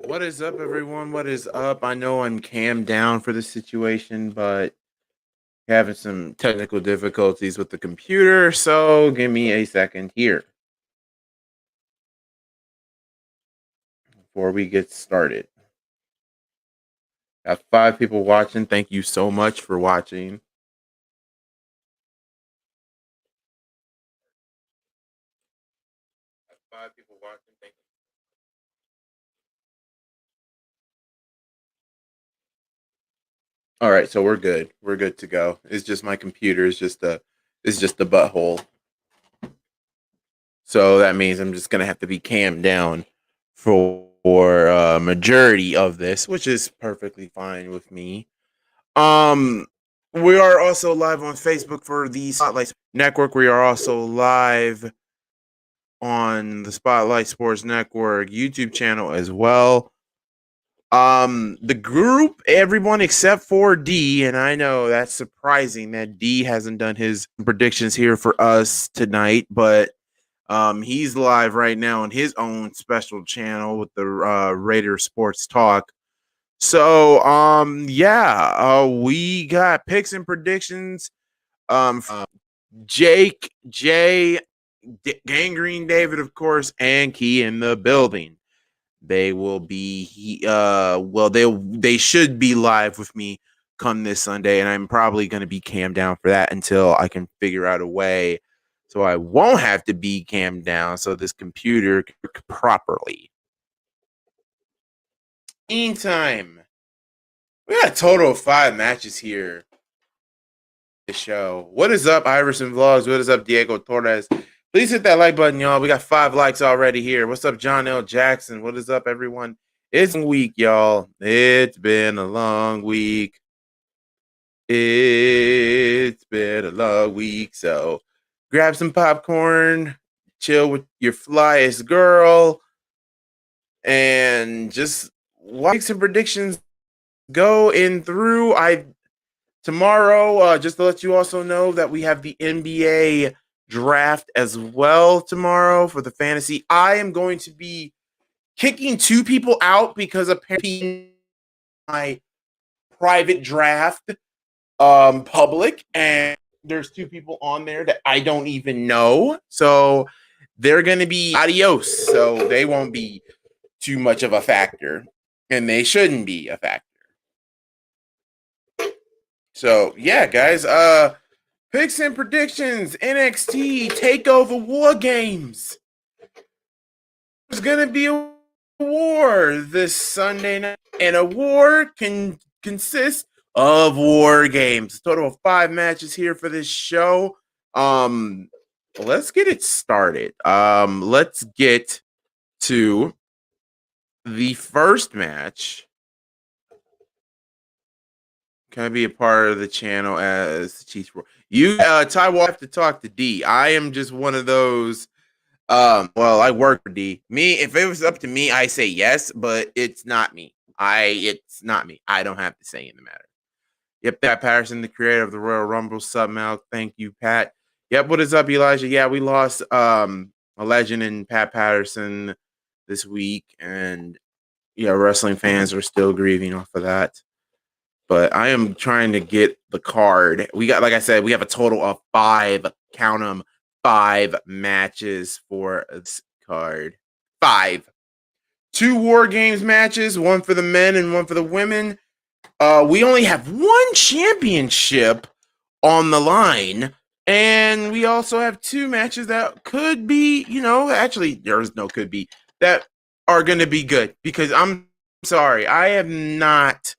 What is up, everyone? What is up? I know I'm cam down for the situation, but having some technical difficulties with the computer, so give me a second here before we get started. Got 5 people watching. Thank you so much for watching. Got 5 people watching. Thank you. All right, so we're good. We're good to go. It's just my computer is just a butthole. So that means I'm just gonna have to be cammed down for majority of this, which is perfectly fine with me. Um, we are also live on Facebook for the Spotlight Network. We are also live on the Spotlight Sports Network YouTube channel as well. The group, everyone except for D, and I know that's surprising that D hasn't done his predictions here for us tonight, but he's live right now on his own special channel with the Raider Sports Talk. So yeah, we got picks and predictions from Jake, Jay, Gangrene David, of course, and Key in the building. They will be well, they should be live with me come this Sunday, and I'm probably going to be cam down for that until I can figure out a way so I won't have to be cam down so this computer can work properly. Meantime, we got a total of 5 matches here. The show. What is up, Iverson Vlogs? What is up, Diego Torres? Please hit that like button, y'all. We got 5 likes already here. What's up, John L. Jackson? What is up, everyone? It's a week, y'all. It's been a long week. It's been a long week. So grab some popcorn, chill with your flyest girl, and just watch some predictions go in through. Tomorrow, just to let you also know that we have the NBA draft as well tomorrow for the fantasy. I am going to be kicking 2 people out because apparently my private draft public, and there's 2 people on there that I don't even know. So they're going to be adios. So they won't be too much of a factor, and they shouldn't be a factor. So yeah, guys, picks and predictions, NXT TakeOver WarGames. There's gonna be a war this Sunday night, and a war can consist of war games. A total of 5 matches here for this show. Let's get it started. Let's get to the first match. Can I be a part of the channel as the Chiefs? You, Ty, will have to talk to D. I am just one of those. Well, I work for D. Me, if it was up to me, I say yes, but it's not me. It's not me. I don't have to say in the matter. Yep, Pat Patterson, the creator of the Royal Rumble. Sub Mal. Thank you, Pat. Yep, what is up, Elijah? Yeah, we lost a legend in Pat Patterson this week, and yeah, wrestling fans are still grieving off of that. But I am trying to get the card. We got, like I said, we have a total of 5, count them, 5 matches for this card. 5. 2 War Games matches, 1 for the men and 1 for the women. We only have 1 championship on the line. And we also have 2 matches that could be, actually, there's no could be, that are going to be good. Because I'm sorry, I have not,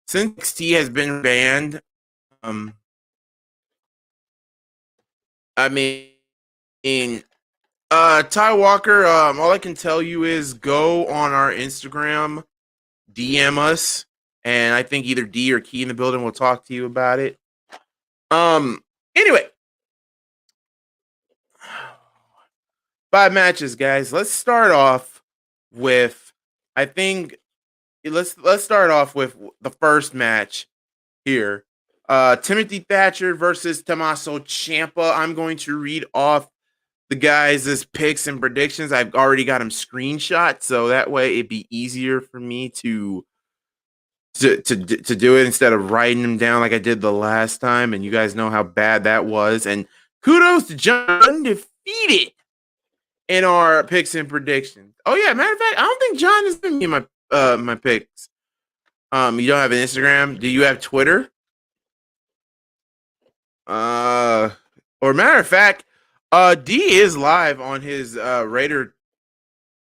since NXT has been banned, I mean, Ty Walker, all I can tell you is go on our Instagram, DM us, and I think either D or Key in the building will talk to you about it. Anyway, 5 matches, guys. Let's start off with, I think, let's start off with the first match here. Timothy Thatcher versus Tommaso Ciampa. I'm going to read off the guys' picks and predictions. I've already got them screenshot, so that way it'd be easier for me to do it instead of writing them down like I did the last time. And you guys know how bad that was. And kudos to John, undefeated in our picks and predictions. Oh yeah, matter of fact, I don't think John has been me my my picks. You don't have an Instagram? Do you have Twitter? Or matter of fact, D is live on his Raider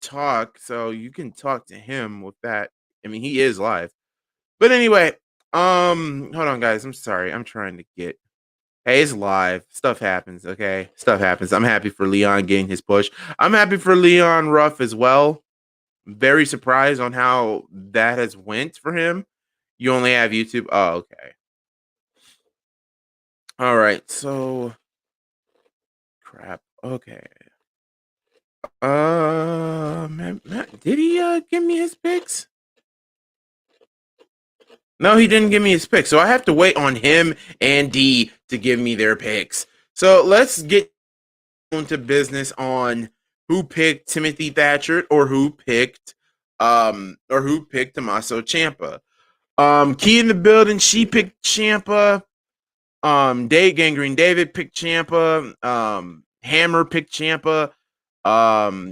Talk, so you can talk to him with that. I mean, he is live. But anyway, hold on, guys. I'm sorry. I'm trying to get. Hey, it's live. Stuff happens. Okay, stuff happens. I'm happy for Leon getting his push. I'm happy for Leon Ruff as well. Very surprised on how that has went for him. You only have YouTube. Oh, okay. All right. So, crap. Okay. Matt, did he give me his picks? No, he didn't give me his picks. So I have to wait on him and D to give me their picks. So let's get into business on who picked Timothy Thatcher or who picked Tommaso Ciampa. Key in the building, she picked Ciampa. Dave Gangrene David picked Ciampa. Hammer picked Ciampa.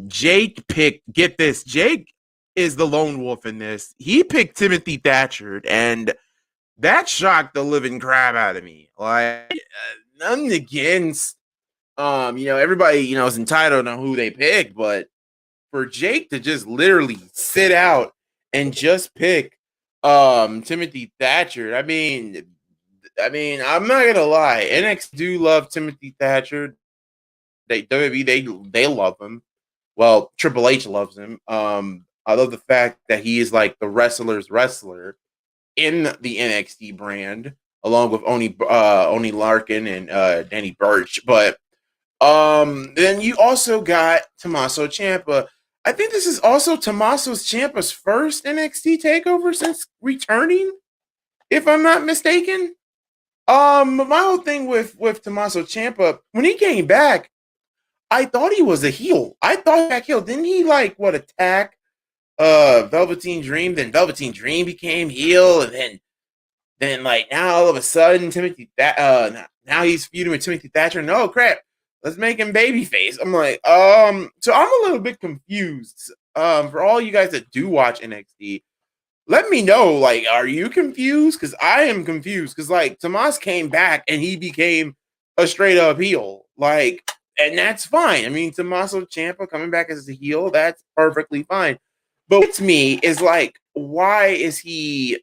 Jake picked, get this, Jake is the lone wolf in this. He picked Timothy Thatcher, and that shocked the living crap out of me. Like, nothing against, everybody, is entitled to who they pick, but for Jake to just literally sit out and just pick Timothy Thatcher, I mean, I'm not gonna lie, NXT do love Timothy Thatcher. They love him. Well, Triple H loves him. I love the fact that he is like the wrestler's wrestler in the NXT brand, along with Oni Larkin and Danny Burch. But then you also got Tommaso Ciampa. I think this is also Tommaso Ciampa's first NXT takeover since returning, if I'm not mistaken. My whole thing with Tommaso Ciampa, when he came back, I thought he was a heel. I thought back heel. Didn't he attack Velveteen Dream? Then Velveteen Dream became heel, and then now all of a sudden now he's feuding with Timothy Thatcher. No crap. Let's make him babyface. I'm like, so I'm a little bit confused. For all you guys that do watch NXT, let me know, are you confused? Because I am confused. Because Tomas came back and he became a straight up heel. And that's fine. I mean, Tommaso Ciampa coming back as a heel, that's perfectly fine. But what's me is why is he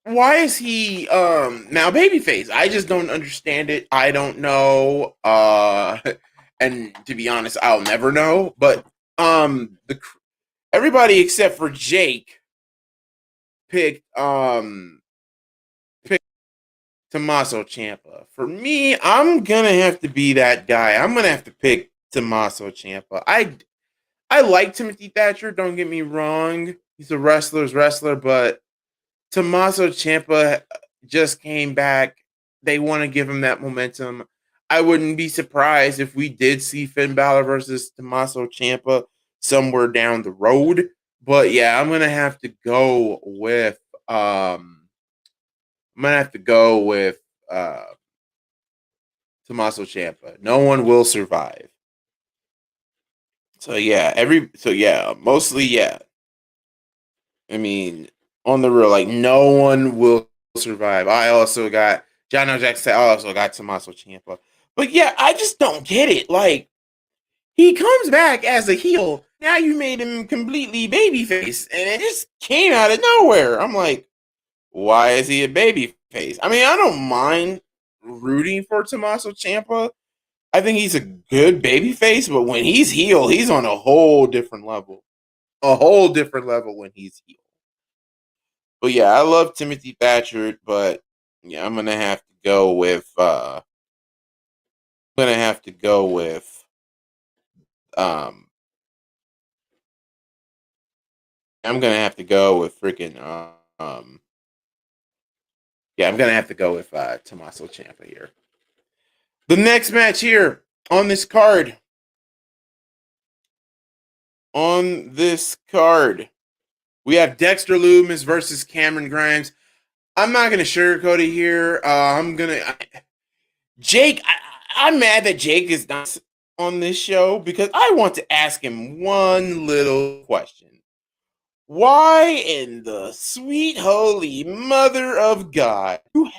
now babyface? I just don't understand it. I don't know. And to be honest, I'll never know. But everybody except for Jake picked Tommaso Ciampa. For me, I'm gonna have to be that guy. I'm gonna have to pick Tommaso Ciampa. I like Timothy Thatcher, don't get me wrong. He's a wrestler's wrestler, but Tommaso Ciampa just came back. They want to give him that momentum. I wouldn't be surprised if we did see Finn Balor versus Tommaso Ciampa somewhere down the road. But yeah, I'm gonna have to go with Tommaso Ciampa. No one will survive. So yeah, mostly yeah. I mean, on the real, no one will survive. I also got John Jackson. I also got Tommaso Ciampa. But yeah, I just don't get it. He comes back as a heel. Now you made him completely babyface, and it just came out of nowhere. I'm like, why is he a babyface? I mean, I don't mind rooting for Tommaso Ciampa. I think he's a good babyface, but when he's heel, he's on a whole different level. A whole different level when he's heel. But yeah, I love Timothy Thatcher, but yeah, I'm gonna have to go with freaking yeah, I'm gonna have to go with Tommaso Ciampa here. The next match here on this card. We have Dexter Lumis versus Cameron Grimes. I'm not gonna sugarcoat it here. Jake. I'm mad that Jake is not on this show because I want to ask him one little question. Why in the sweet holy mother of God do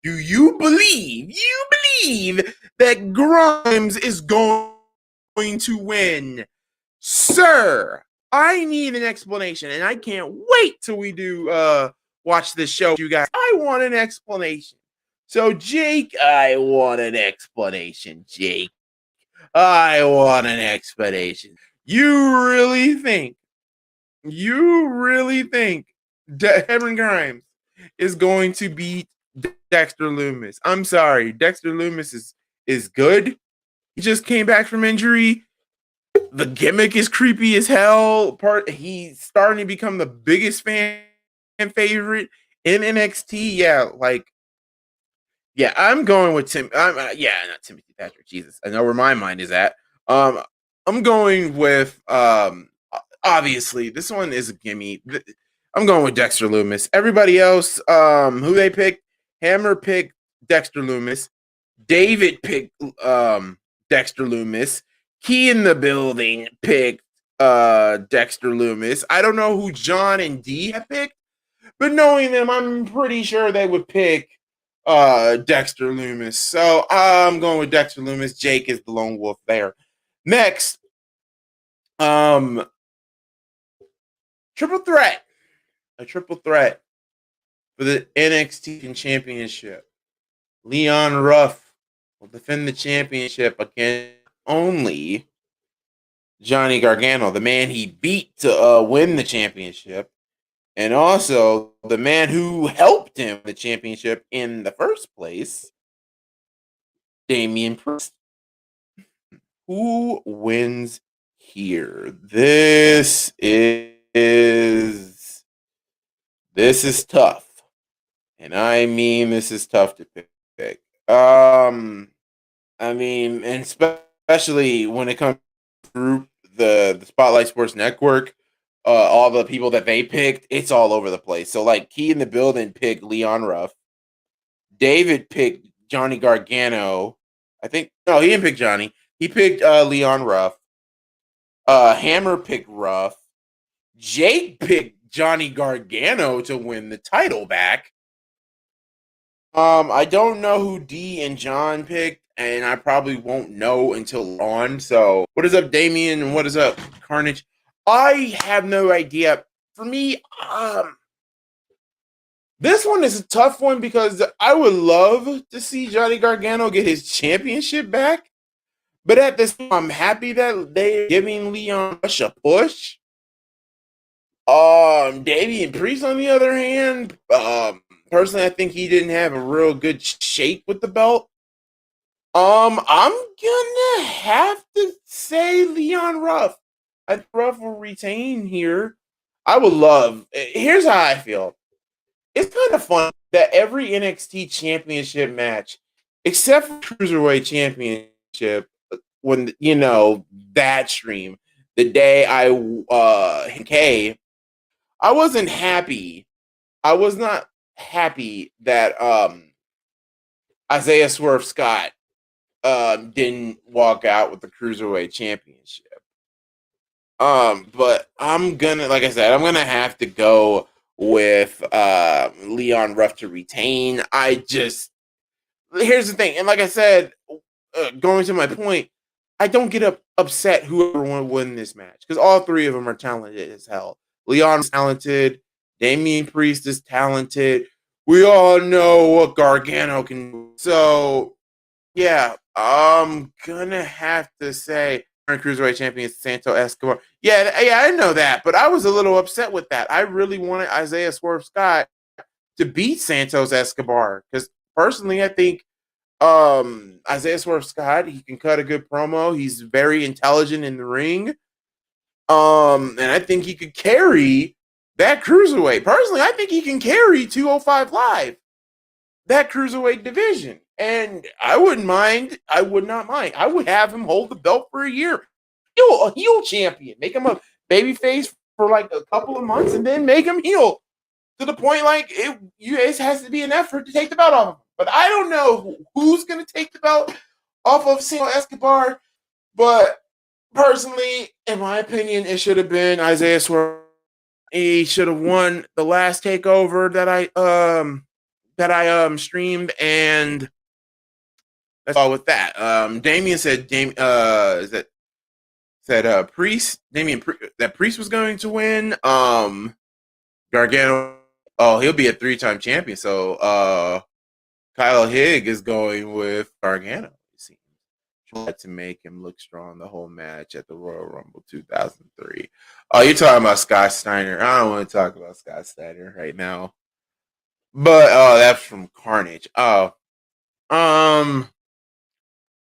you believe that Grimes is going to win? Sir, I need an explanation, and I can't wait till we do watch this show, you guys. I want an explanation. So, Jake, I want an explanation, Jake. I want an explanation. You really think Cameron Grimes is going to beat Dexter Lumis? I'm sorry, Dexter Lumis is good. He just came back from injury. The gimmick is creepy as hell. He's starting to become the biggest fan favorite in NXT. Yeah, I'm going with Tim. Not Timothy Patrick. Jesus, I know where my mind is at. I'm going with obviously this one is a gimme. I'm going with Dexter Lumis. Everybody else, who they picked, Hammer picked Dexter Lumis. David picked Dexter Lumis. Key in the building picked Dexter Lumis. I don't know who John and D have picked, but knowing them, I'm pretty sure they would pick Dexter Lumis. So I'm going with Dexter Lumis. Jake is the lone wolf there. Next, triple threat. A triple threat for the NXT Championship. Leon Ruff will defend the championship against only Johnny Gargano, the man he beat to win the championship, and also the man who helped him win the championship in the first place, Damian Priest. Who wins here? This is tough. And I mean, this is tough to pick. And especially when it comes to the Spotlight Sports Network, all the people that they picked, it's all over the place. So, like, Key in the building picked Leon Ruff. David picked Johnny Gargano. He didn't pick Johnny. He picked Leon Ruff. Hammer picked Ruff. Jake picked Johnny Gargano to win the title back. I don't know who D and John picked, and I probably won't know until on. So, what is up, Damien? And what is up, Carnage? I have no idea. For me, this one is a tough one because I would love to see Johnny Gargano get his championship back. But at this time, I'm happy that they're giving Leon Rush a push. Damian Priest, on the other hand, personally, I think he didn't have a real good shake with the belt. I'm gonna have to say Leon Ruff. I think Ruff will retain here. Here's how I feel. It's kind of fun that every NXT championship match, except for Cruiserweight Championship, when that stream, the day I wasn't happy. I was not happy that Isaiah Swerve Scott didn't walk out with the Cruiserweight Championship. But I'm gonna have to go with Leon Ruff to retain. Here's the thing, and like I said, going to my point, I don't get upset whoever will win this match because all three of them are talented as hell. Leon's talented. Damian Priest is talented. We all know what Gargano can do. So, yeah, I'm gonna have to say Cruiserweight Champion Santos Escobar. Yeah, I know that, but I was a little upset with that. I really wanted Isaiah Swerve Scott to beat Santos Escobar because personally, I think Isaiah Swerve Scott, he can cut a good promo. He's very intelligent in the ring. And I think he could carry that cruiserweight. Personally, I think he can carry 205 Live, that cruiserweight division. And I wouldn't mind. I would not mind. I would have him hold the belt for a year. A heel champion. Make him a babyface for like a couple of months and then make him heel to the point like it has to be an effort to take the belt off of him. But I don't know who's going to take the belt off of Senor Escobar. But personally, in my opinion, it should have been Isaiah Swerve. He should have won the last takeover that I streamed, and that's all with that. Damien said Priest. That Priest was going to win. Gargano. Oh, he'll be a 3-time champion. So Kyle Higg is going with Gargano. Tried to make him look strong the whole match at the Royal Rumble 2003. Oh, you're talking about Scott Steiner. I don't want to talk about Scott Steiner right now. But that's from Carnage. But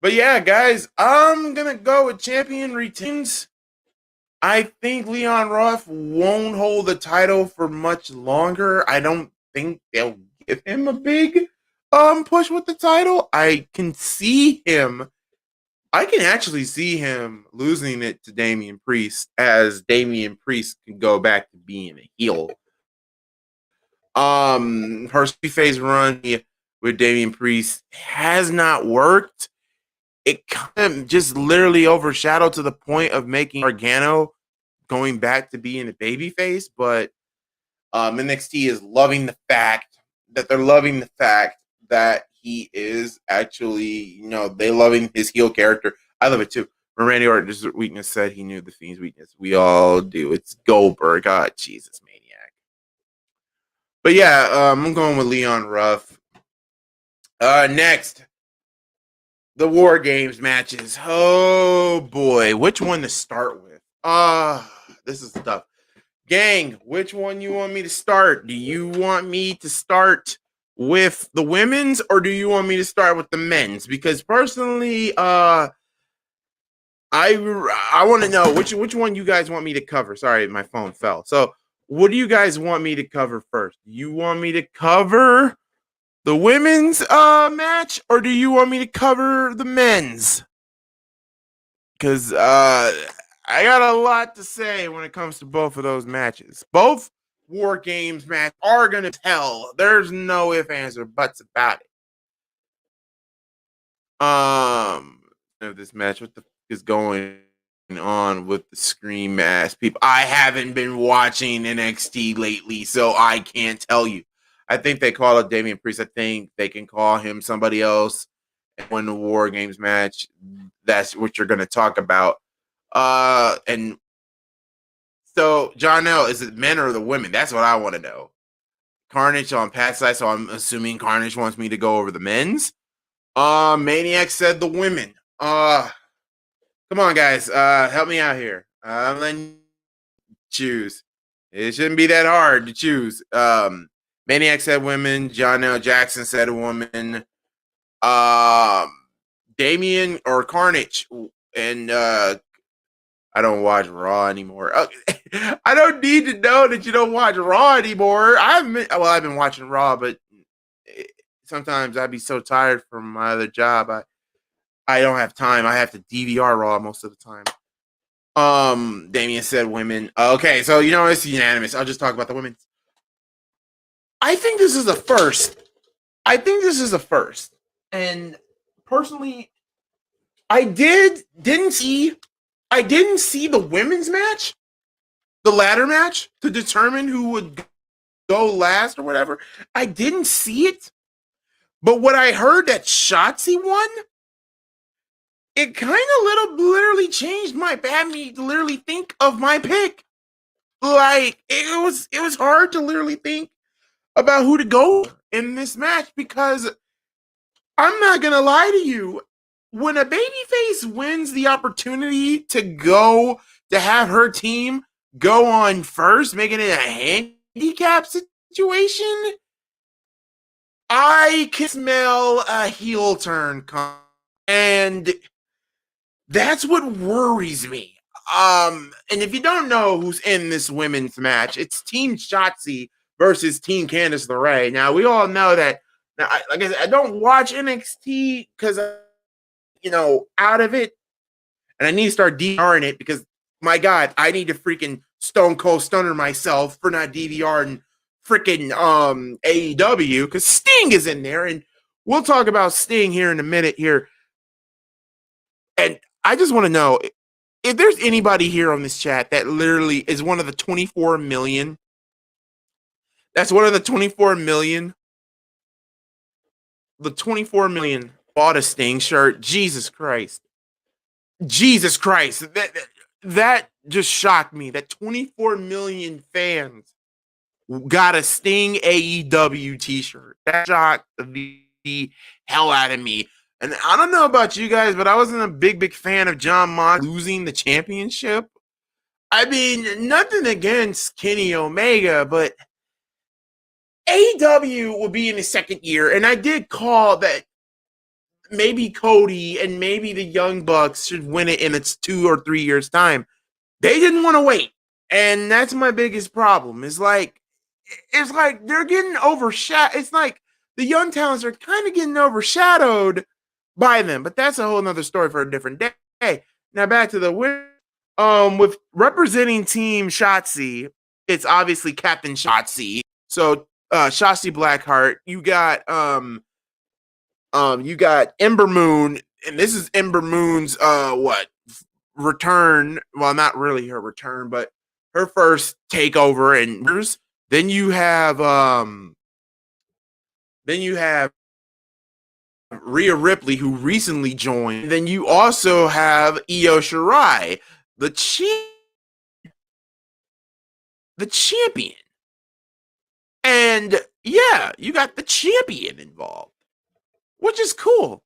yeah, guys, I'm gonna go with champion retains. I think Leon Ruff won't hold the title for much longer. I don't think they'll give him a big push with the title. I can actually see him losing it to Damian Priest, as Damian Priest can go back to being a heel. Her face run with Damian Priest has not worked. It kind of just literally overshadowed to the point of making Gargano going back to being a babyface. But NXT is loving the fact that he is actually, they loving his heel character. I love it too. When Randy Orton's weakness said he knew the Fiend's weakness. We all do. It's Goldberg. God, Jesus, maniac. But yeah, I'm going with Leon Ruff. Next, the War Games matches. Oh boy, which one to start with? This is tough. Gang, which one you want me to start? Do you want me to start with the women's, or do you want me to start with the men's? Because personally, I want to know which one you guys want me to cover. Sorry, my phone fell. So, what do you guys want me to cover first? Do you want me to cover the women's match, or do you want me to cover the men's? Because I got a lot to say when it comes to both of those matches. Both War Games matches are going to tell. There's no ifs, ands, or buts about it. Of this match, what the f is going on with the Scream ass people? I haven't been watching NXT lately, so I can't tell you. I think they call it Damian Priest. I think they can call him somebody else and win the War Games match. That's what you're going to talk about. And so, John L, is it men or the women? That's what I want to know. Carnage on Pat's side, so I'm assuming Carnage wants me to go over the men's. Maniac said the women. Come on, guys. Help me out here. I'm letting you choose. It shouldn't be that hard to choose. Maniac said women. John L. Jackson said a woman. Damien or Carnage. And I don't watch Raw anymore. I don't need to know that you don't watch Raw anymore. I've been watching Raw, but sometimes I'd be so tired from my other job. I don't have time. I have to DVR Raw most of the time. Damien said women. Okay, so it's unanimous. I'll just talk about the women. I think this is a first. And personally, I didn't see the women's match, the ladder match, to determine who would go last or whatever. I didn't see it. But what I heard that Shotzi won, it kind of literally changed had me to literally think of my pick. Like, it was hard to literally think about who to go in this match, because I'm not going to lie to you. When a babyface wins the opportunity to have her team go on first, making it a handicap situation, I can smell a heel turn and that's what worries me. And if you don't know who's in this women's match, it's Team Shotzi versus Team Candice LeRae. Now, we all know that Now, like I said, I don't watch NXT because out of it, and I need to start DVRing it because my God, I need to freaking Stone Cold Stunner myself for not DVRing freaking AEW because Sting is in there, and we'll talk about Sting here in a minute here. And I just want to know if there's anybody here on this chat that literally is one of the 24 million. That's one of the 24 million. The 24 million bought a Sting shirt. Jesus Christ. Jesus Christ. That just shocked me. That 24 million fans got a Sting AEW t-shirt. That shocked the hell out of me. And I don't know about you guys, but I wasn't a big fan of John Mox losing the championship. I mean, nothing against Kenny Omega, but AEW will be in his second year, and I did call that maybe Cody and maybe the Young Bucks should win it in its 2 or 3 years' time. They didn't want to wait, and that's my biggest problem. It's like they're getting overshadowed. It's like the young talents are kind of getting overshadowed by them, but that's a whole nother story for a different day. Now back to the win. With representing Team Shotzi, it's obviously Captain Shotzi. So Shotzi Blackheart. You got Ember Moon, and this is Ember Moon's return. Well, not really her return, but her first takeover. And then you have Rhea Ripley, who recently joined. And then you also have Io Shirai, the champion. And yeah, you got the champion involved, which is cool.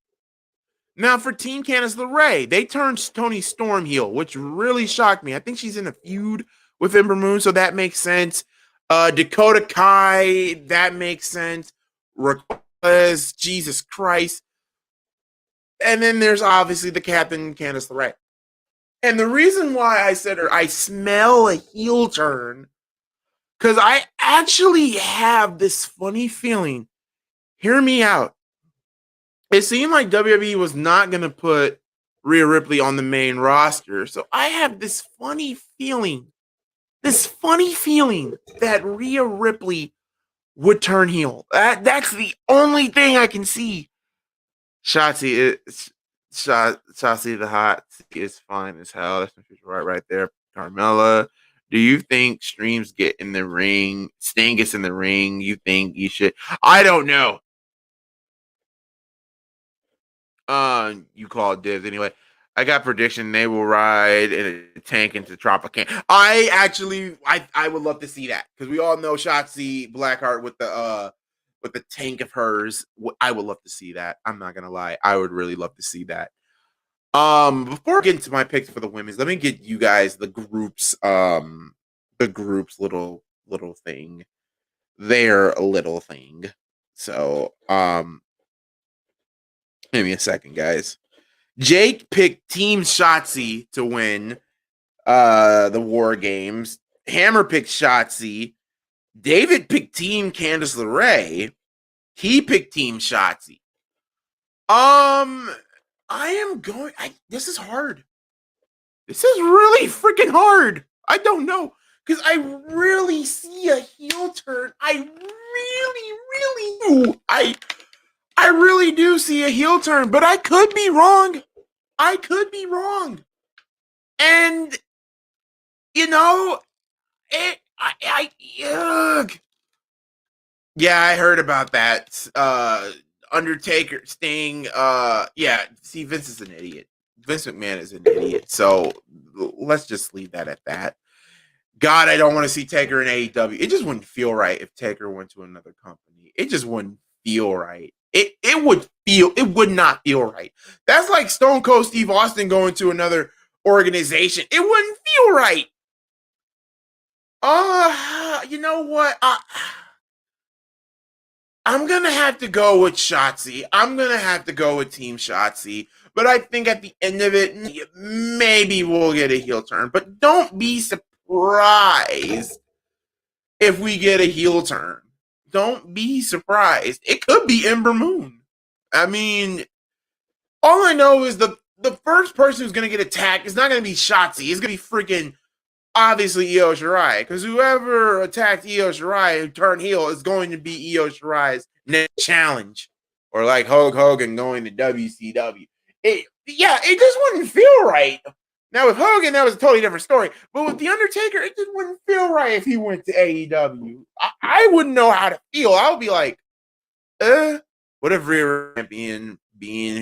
Now for Team Candice LeRae, they turned Toni Storm heel, which really shocked me. I think she's in a feud with Ember Moon, so that makes sense. Dakota Kai, that makes sense. Raquel, Jesus Christ. And then there's obviously the Captain, Candice LeRae. And the reason why I said I smell a heel turn, because I actually have this funny feeling. Hear me out. It seemed like WWE was not going to put Rhea Ripley on the main roster. So I have this funny feeling that Rhea Ripley would turn heel. That's the only thing I can see. Shotzi the Hot is fine as hell. That's right there. Carmella, do you think Streams get in the ring? Sting gets in the ring? You think you should? I don't know. You call it dibs anyway. I got prediction they will ride in a tank into Tropicana. I would love to see that because we all know Shotzi Blackheart with the tank of hers. I would love to see that. I'm not gonna lie. I would really love to see that. Before I get into my picks for the women's, let me get you guys the group's little thing. Their little thing. So, give me a second, guys. Jake picked Team Shotzi to win the War Games. Hammer picked Shotzi. David picked Team Candice LeRae. He picked Team Shotzi. This is hard. This is really freaking hard. I don't know. Because I really see a heel turn. I really do. I really do see a heel turn, but I could be wrong. And ugh. Yeah, I heard about that. Undertaker, Sting. Yeah. See, Vince is an idiot. Vince McMahon is an idiot. So let's just leave that at that. God, I don't want to see Taker in AEW. It just wouldn't feel right if Taker went to another company. It just wouldn't feel right. It would not feel right. That's like Stone Cold Steve Austin going to another organization. It wouldn't feel right. You know what? I'm gonna have to go with Shotzi. I'm gonna have to go with Team Shotzi. But I think at the end of it, maybe we'll get a heel turn. But don't be surprised if we get a heel turn. don't be surprised. It could be Ember Moon. I mean, all I know is the first person who's gonna get attacked is not gonna be Shotzi. It's gonna be freaking obviously Io Shirai, because whoever attacked Io Shirai who turned heel is going to be Io Shirai's next challenge, or like Hulk Hogan going to WCW. It just wouldn't feel right. Now with Hogan, that was a totally different story. But with the Undertaker, it just wouldn't feel right if he went to AEW. I wouldn't know how to feel. I would be like, what if Rhea being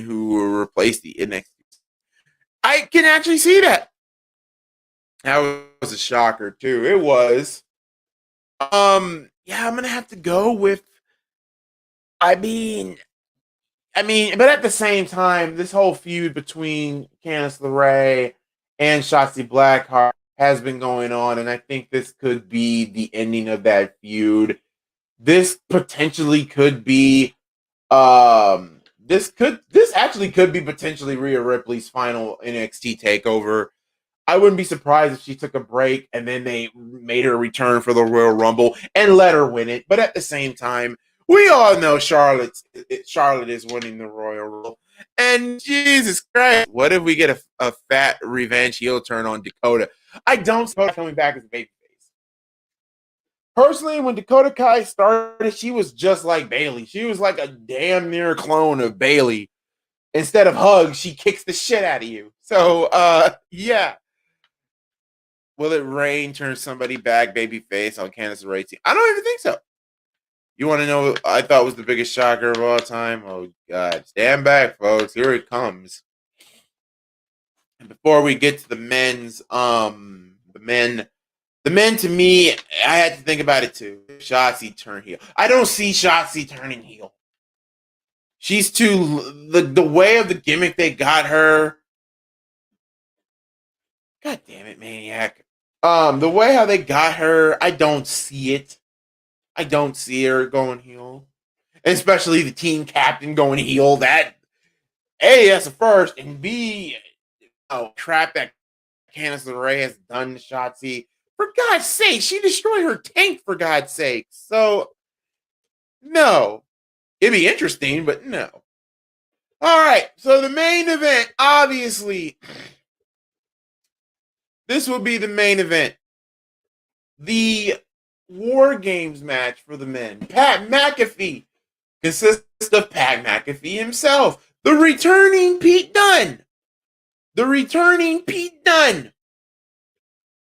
who replaced the NXT? I can actually see that. That was a shocker too. It was. Yeah, I'm gonna have to go with. I mean, but at the same time, this whole feud between Candice LeRae and Shotzi Blackheart has been going on, and I think this could be the ending of that feud. This potentially could be. This actually could be potentially Rhea Ripley's final NXT takeover. I wouldn't be surprised if she took a break and then they made her return for the Royal Rumble and let her win it. But at the same time, we all know Charlotte is winning the Royal Rumble. And Jesus Christ, what if we get a fat revenge heel turn on Dakota? I don't suppose coming back as a babyface. Personally, when Dakota Kai started, she was just like Bayley. She was like a damn near clone of Bayley. Instead of hugs, she kicks the shit out of you. So, yeah. Will it rain turn somebody back babyface on Candice LeRae team? I don't even think so. You want to know what I thought was the biggest shocker of all time? Oh, God. Stand back, folks. Here it comes. And before we get to the men's, the men to me, I had to think about it too. Shotzi turn heel. I don't see Shotzi turning heel. She's too, the way of the gimmick they got her. God damn it, Maniac. The way how they got her, I don't see it. I don't see her going heel. Especially the team captain going heel. That, A, that's a first, and B, crap that Candice LeRae has done to Shotzi. For God's sake, she destroyed her tank, for God's sake. So, no. It'd be interesting, but no. All right, so the main event, obviously, this will be the main event. The War Games match for the men. Pat McAfee consists of Pat McAfee himself. The returning Pete Dunne.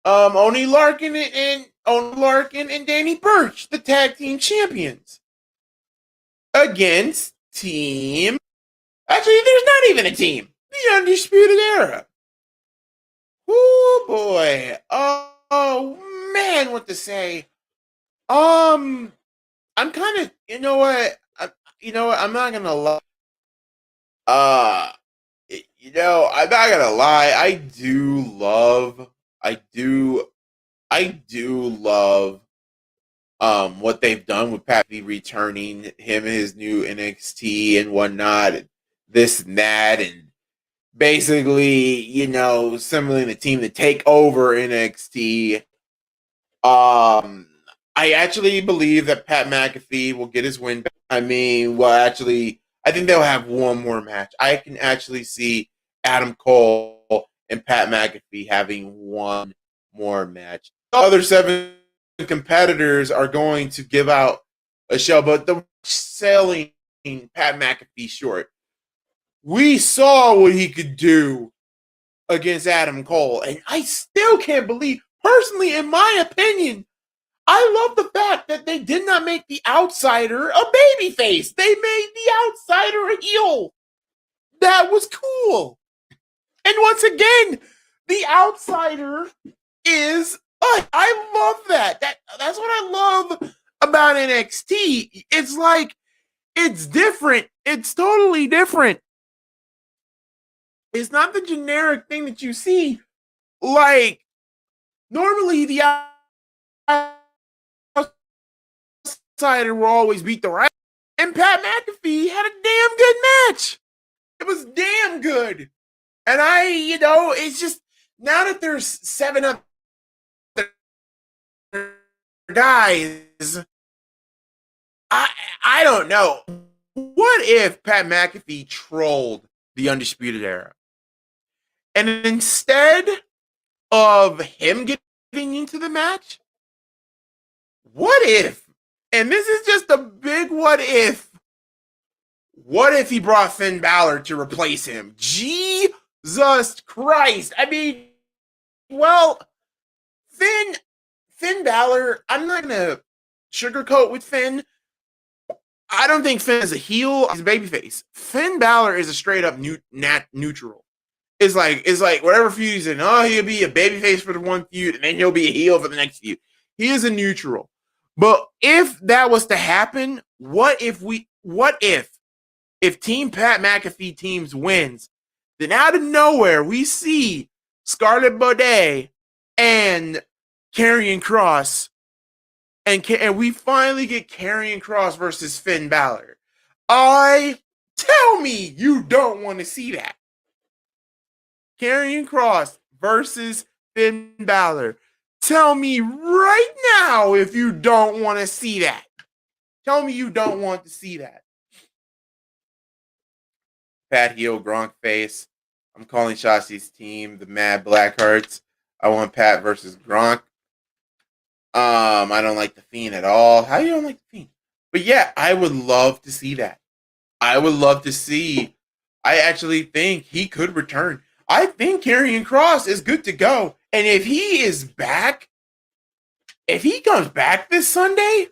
Oni Larkin and Danny Burch, the tag team champions. Against team. Actually, there's not even a team. The Undisputed Era. Oh boy. Oh man, what to say? I'm kind of, I'm not gonna lie. I'm not gonna lie. I do love what they've done with Pappy returning him and his new NXT and whatnot, and this and that, and basically, assembling the team to take over NXT. I actually believe that Pat McAfee will get his win back. I think they'll have one more match. I can actually see Adam Cole and Pat McAfee having one more match. The other 7 competitors are going to give out a show, but the selling Pat McAfee short. We saw what he could do against Adam Cole, and I still can't believe, personally, in my opinion, I love the fact that they did not make the outsider a babyface. They made the outsider a heel. That was cool. And once again, the outsider is I love that. That's what I love about NXT. It's like, it's different. It's totally different. It's not the generic thing that you see. Like, normally the outsider will always beat the right. And Pat McAfee had a damn good match. It was damn good. And it's just, now that there's 7 other guys, I don't know. What if Pat McAfee trolled the Undisputed Era? And instead of him getting into the match, what if, and this is just a big what if he brought Finn Balor to replace him? Jesus Christ. I mean, well, Finn Balor, I'm not going to sugarcoat with Finn. I don't think Finn is a heel. He's a babyface. Finn Balor is a straight up neutral. It's like whatever feud he's in. Oh, he'll be a babyface for the one feud, and then he'll be a heel for the next feud. He is a neutral. But if that was to happen, what if Team Pat McAfee teams wins, then out of nowhere we see Scarlett Bordeaux and Karrion Kross, and we finally get Karrion Kross versus Finn Balor. Tell me you don't want to see that. Karrion Kross versus Finn Balor. Tell me right now if you don't want to see that. Tell me you don't want to see that. Pat heel, Gronk face. I'm calling Shotzi's team the Mad Blackhearts. I want Pat versus Gronk. I don't like the Fiend at all. How you don't like the Fiend? But yeah, I would love to see that. I would love to see. I actually think he could return. I think Karrion Kross is good to go. And if he is back, if he comes back this Sunday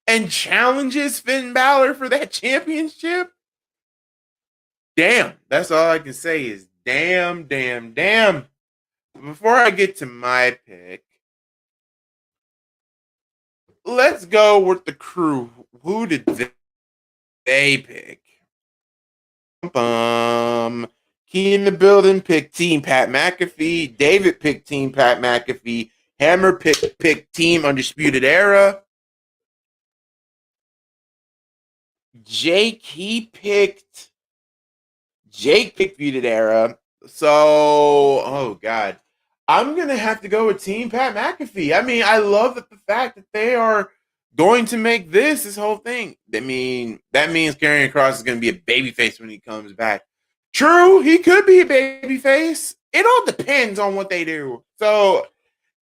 and challenges Finn Balor for that championship, damn. That's all I can say is damn. Before I get to my pick, let's go with the crew. Who did they pick? Key in the building picked Team Pat McAfee. David picked Team Pat McAfee. Hammer picked Team Undisputed Era. Jake picked Undisputed Era. So, oh God, I'm gonna have to go with Team Pat McAfee. I mean, I love the fact that they are going to make this whole thing. I mean, that means Karrion Kross is going to be a babyface when he comes back. True, he could be a babyface. It all depends on what they do. So,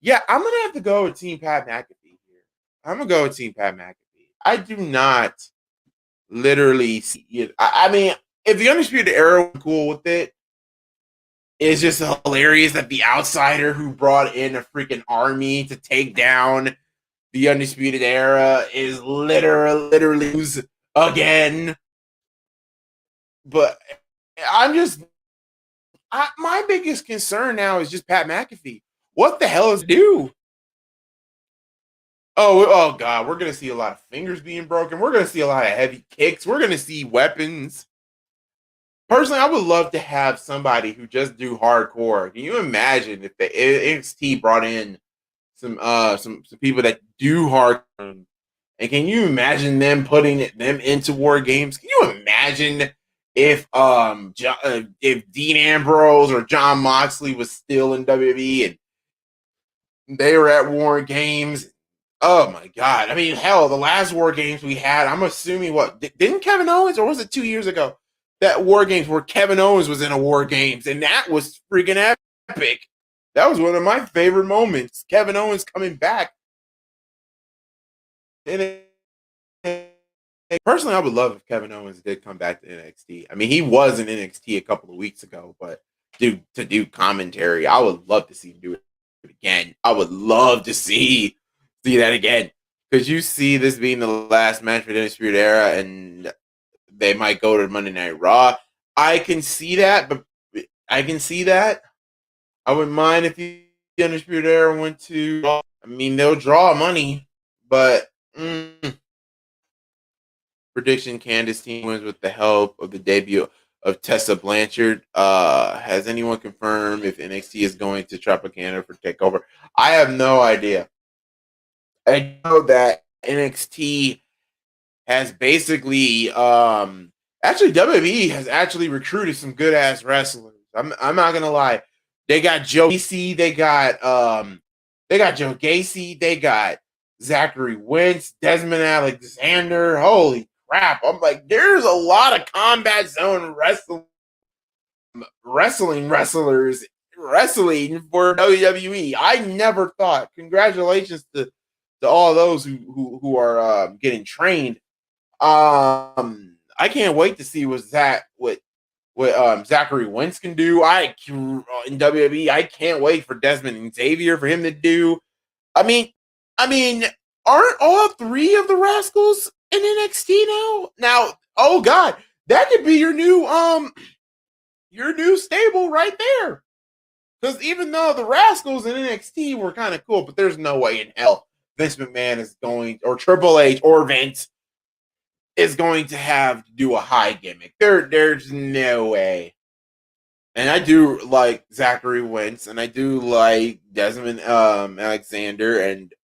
yeah, I'm going to have to go with Team Pat McAfee here. I'm going to go with Team Pat McAfee. I do not literally see it. I mean, if the Undisputed Era was cool with it, it's just hilarious that the outsider who brought in a freaking army to take down the Undisputed Era is literally lose again. But my biggest concern now is just Pat McAfee. What the hell is due? Oh God, we're gonna see a lot of fingers being broken. We're gonna see a lot of heavy kicks. We're gonna see weapons. Personally, I would love to have somebody who just do hardcore. Can you imagine if the NXT brought in some people that do hardcore? And can you imagine them putting them into war games? Can you imagine if Dean Ambrose or Jon Moxley was still in WWE and they were at war games? Oh my God! I mean, hell, the last war games we had, I'm assuming didn't Kevin Owens, or was it 2 years ago, that war games where Kevin Owens was in a war games, and that was freaking epic. That was one of my favorite moments. Kevin Owens coming back. Personally, I would love if Kevin Owens did come back to NXT. I mean, he was in NXT a couple of weeks ago, but to do commentary, I would love to see him do it again. I would love to see that again. Could you see this being the last match for the Undisputed Era, and they might go to Monday Night Raw? I can see that, but I wouldn't mind if the Undisputed Era went to Raw. I mean, they'll draw money, but prediction: Candice team wins with the help of the debut of Tessa Blanchard. Has anyone confirmed if NXT is going to Tropicana for TakeOver? I have no idea. I know that NXT has basically actually WWE has actually recruited some good ass wrestlers. I'm not gonna lie. They got Joe Gacy, they got Joe Gacy, they got Zachary Wentz, Desmond Alexander. Holy crap. I'm like, there's a lot of Combat Zone wrestlers wrestling for WWE. I never thought. Congratulations to all those who are getting trained. I can't wait to see what Zachary Wentz can do. In WWE, I can't wait for Desmond and Xavier for him to do. I mean, aren't all three of the Rascals in NXT now? Now, oh god, that could be your new stable right there. Because even though the Rascals in NXT were kind of cool, but there's no way in hell Vince McMahon is going, or Triple H or Vince is going to have to do a high gimmick. There's no way. And I do like Zachary Wentz, and I do like Desmond Alexander and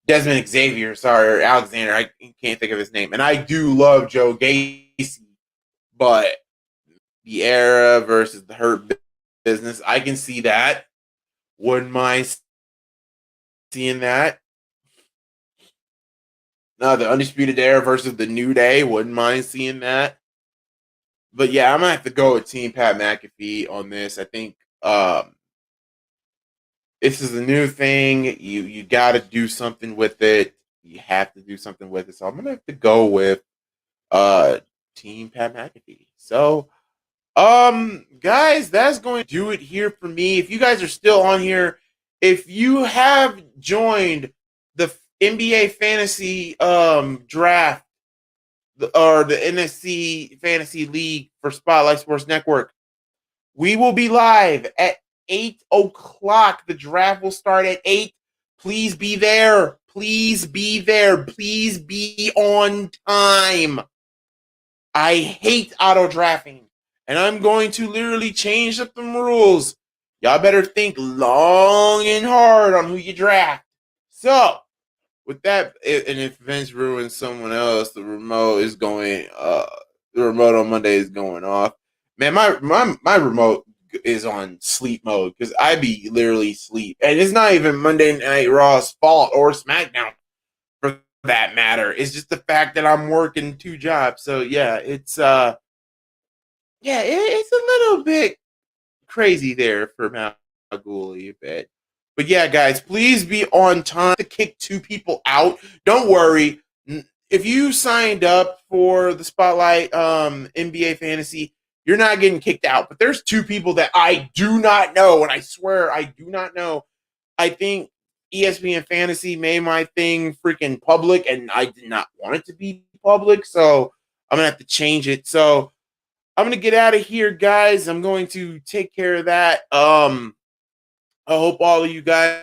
Desmond Xavier. Sorry, Alexander. I can't think of his name. And I do love Joe Gacy, but the Era versus the Hurt Business, I can see that. Wouldn't mind seeing that. No, the Undisputed Era versus the New Day, wouldn't mind seeing that. But yeah, I'm gonna have to go with Team Pat McAfee on this. I think this is a new thing. You got to do something with it. You have to do something with it. So I'm gonna have to go with Team Pat McAfee. So guys, that's going to do it here for me. If you guys are still on here, if you have joined the NBA fantasy draft or the NSC Fantasy League for Spotlight Sports Network, we will be live at 8 o'clock. The draft will start at 8. Please be there. Please be there. Please be on time. I hate auto drafting, and I'm going to literally change up the rules. Y'all better think long and hard on who you draft. So, with that, and if Vince ruins someone else, the remote on Monday is going off. Man, my remote is on sleep mode because I be literally sleep, and it's not even Monday Night Raw's fault or SmackDown for that matter. It's just the fact that I'm working 2 jobs. So yeah, it's a little bit crazy there for MalcGoolie, but yeah, guys, please be on time to kick 2 people out. Don't worry. If you signed up for the Spotlight NBA Fantasy, you're not getting kicked out. But there's 2 people that I do not know, and I swear I do not know. I think ESPN Fantasy made my thing freaking public, and I did not want it to be public, so I'm going to have to change it. So I'm going to get out of here, guys. I'm going to take care of that. I hope all of you guys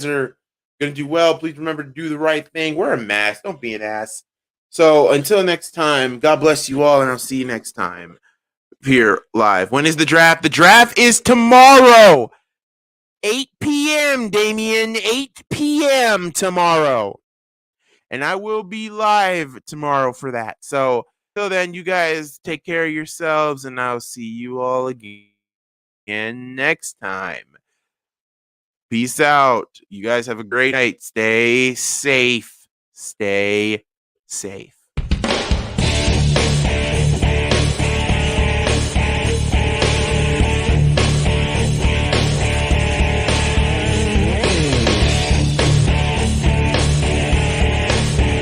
are going to do well. Please remember to do the right thing. Wear a mask. Don't be an ass. So until next time, God bless you all, and I'll see you next time here live. When is the draft? The draft is tomorrow. 8 p.m., Damien. 8 p.m. tomorrow. And I will be live tomorrow for that. So till then, you guys take care of yourselves, and I'll see you all again next time. Peace out. You guys have a great night. Stay safe. Stay safe.